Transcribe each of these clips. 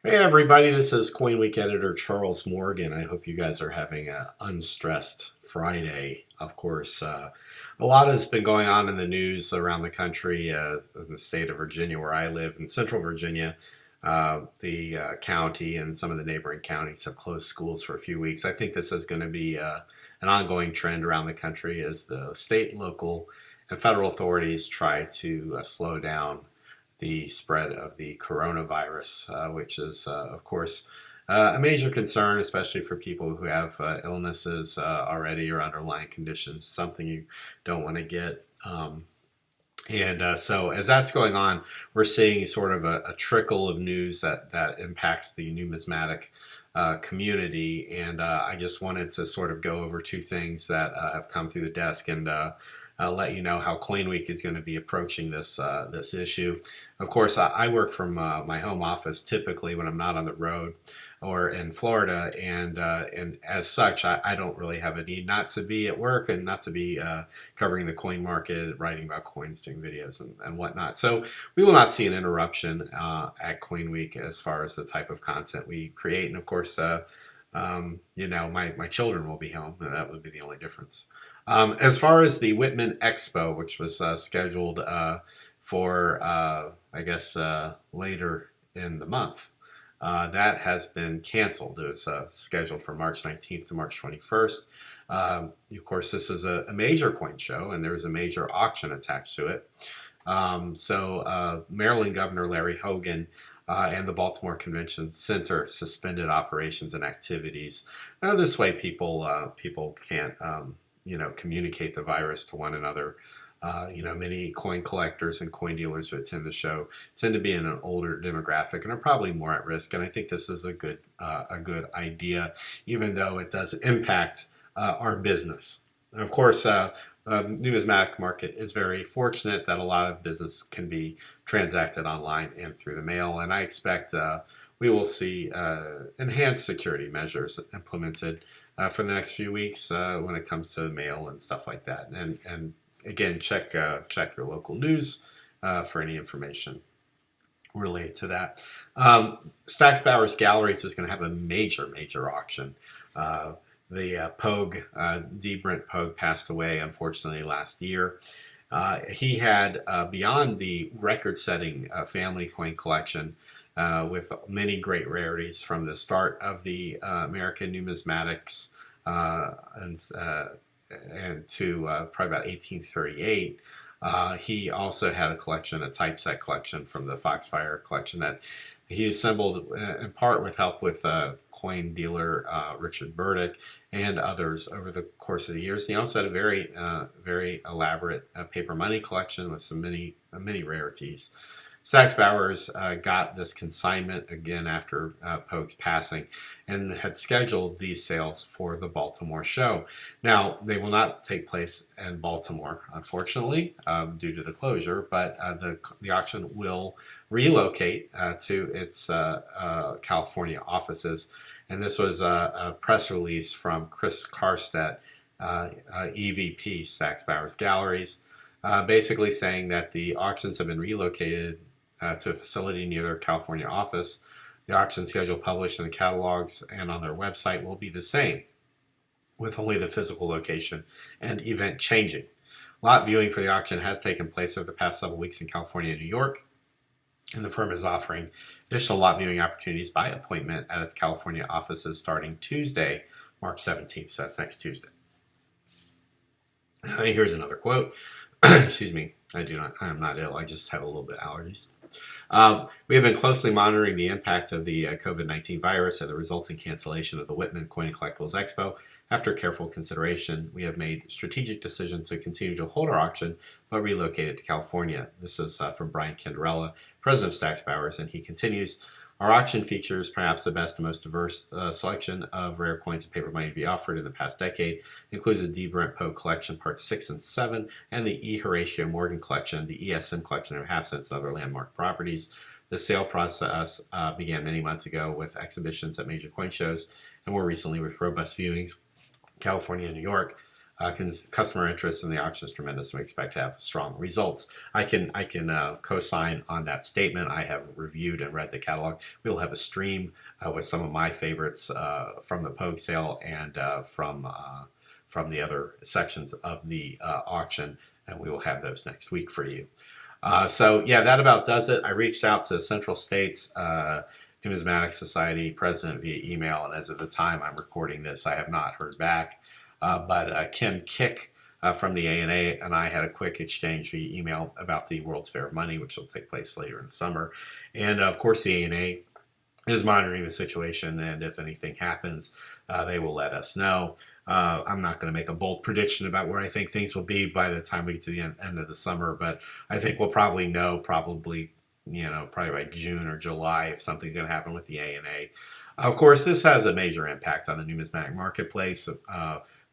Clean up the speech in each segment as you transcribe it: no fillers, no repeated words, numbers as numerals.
Hey everybody, this is Coin Week editor Charles Morgan. I hope you guys are having an unstressed Friday. Of course, a lot has been going on in the news around the country, in the state of Virginia, where I live, in central Virginia. The county and some of the neighboring counties have closed schools for a few weeks. I think this is going to be an ongoing trend around the country as the state, local, and federal authorities try to slow down the spread of the coronavirus, which is, of course, a major concern, especially for people who have illnesses already or underlying conditions, something you don't want to get. So as that's going on, we're seeing sort of a trickle of news that impacts the numismatic community. And I just wanted to sort of go over two things that have come through the desk and I'll let you know how Coin Week is going to be approaching this issue. Of course, I work from my home office typically when I'm not on the road or in Florida, and as such, I don't really have a need not to be at work and not to be covering the coin market, writing about coins, doing videos, and whatnot. So we will not see an interruption at Coin Week as far as the type of content we create, and of course, my children will be home, and that would be the only difference. As far as the Whitman Expo, which was scheduled for, I guess, later in the month, that has been canceled. It was scheduled for March 19th to March 21st. Of course, this is a major coin show, and there's a major auction attached to it. Maryland Governor Larry Hogan and the Baltimore Convention Center suspended operations and activities. This way, people can't communicate the virus to one another. Many coin collectors and coin dealers who attend the show tend to be in an older demographic and are probably more at risk. And I think this is a good idea, even though it does impact our business. And of course, the numismatic market is very fortunate that a lot of business can be transacted online and through the mail. And I expect we will see enhanced security measures implemented for the next few weeks when it comes to mail and stuff like that. And again, check your local news for any information related to that. Stack's Bowers Galleries was going to have a major auction. The Pogue, D. Brent Pogue, passed away unfortunately last year. He had, beyond the record-setting family coin collection, with many great rarities from the start of the American numismatics and to probably about 1838. He also had a collection, a typeset collection from the Foxfire collection that he assembled in part with help with coin dealer Richard Burdick and others over the course of the years. He also had a very elaborate paper money collection with some many rarities. Stack's Bowers got this consignment again after Pogue's passing and had scheduled these sales for the Baltimore show. Now, they will not take place in Baltimore, unfortunately, due to the closure, but the auction will relocate to its California offices. And this was a press release from Chris Karstedt, EVP, Stack's Bowers Galleries, basically saying that the auctions have been relocated to a facility near their California office. The auction schedule published in the catalogs and on their website will be the same, with only the physical location and event changing. Lot viewing for the auction has taken place over the past several weeks in California and New York, and the firm is offering additional lot viewing opportunities by appointment at its California offices starting Tuesday, March 17th. So that's next Tuesday. Here's another quote. Excuse me. I am not ill. I just have a little bit of allergies. We have been closely monitoring the impact of the COVID-19 virus and the resulting cancellation of the Whitman Coin and Collectibles Expo. After careful consideration, we have made strategic decision to continue to hold our auction, but relocate it to California. This is from Brian Candarella, president of Stack's Bowers, and he continues, our auction features perhaps the best and most diverse selection of rare coins and paper money to be offered in the past decade. It includes the D. Brent Pogue Collection Parts 6 and 7 and the E. Horatio Morgan Collection, the ESM Collection of half cents and other landmark properties. The sale process began many months ago with exhibitions at major coin shows and more recently with robust viewings, California and New York. Customer interest in the auction is tremendous, and we expect to have strong results. I can co-sign on that statement. I have reviewed and read the catalog. We will have a stream with some of my favorites from the Pogue sale and from the other sections of the auction, and we will have those next week for you. So yeah, that about does it. I reached out to Central States Numismatic Society president via email, and as of the time I'm recording this, I have not heard back. But Kim Kick from the ANA and I had a quick exchange via email about the World's Fair of Money, which will take place later in the summer. And of course, the ANA is monitoring the situation, and if anything happens, they will let us know. I'm not going to make a bold prediction about where I think things will be by the time we get to the end of the summer, but I think we'll probably know probably by June or July if something's going to happen with the ANA. Of course, this has a major impact on the numismatic marketplace,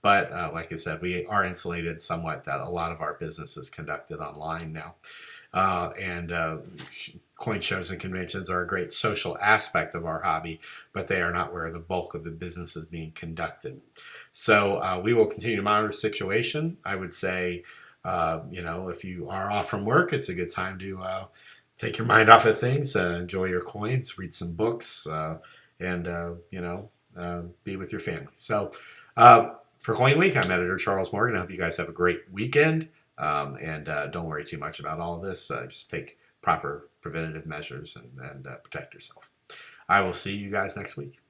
but like I said, we are insulated somewhat that a lot of our business is conducted online now. And coin shows and conventions are a great social aspect of our hobby, but they are not where the bulk of the business is being conducted. So we will continue to monitor the situation. I would say, if you are off from work, it's a good time to take your mind off of things, enjoy your coins, read some books, and be with your family. So for Coin Week, I'm editor Charles Morgan. I hope you guys have a great weekend. And don't worry too much about all of this. Just take proper preventative measures and protect yourself. I will see you guys next week.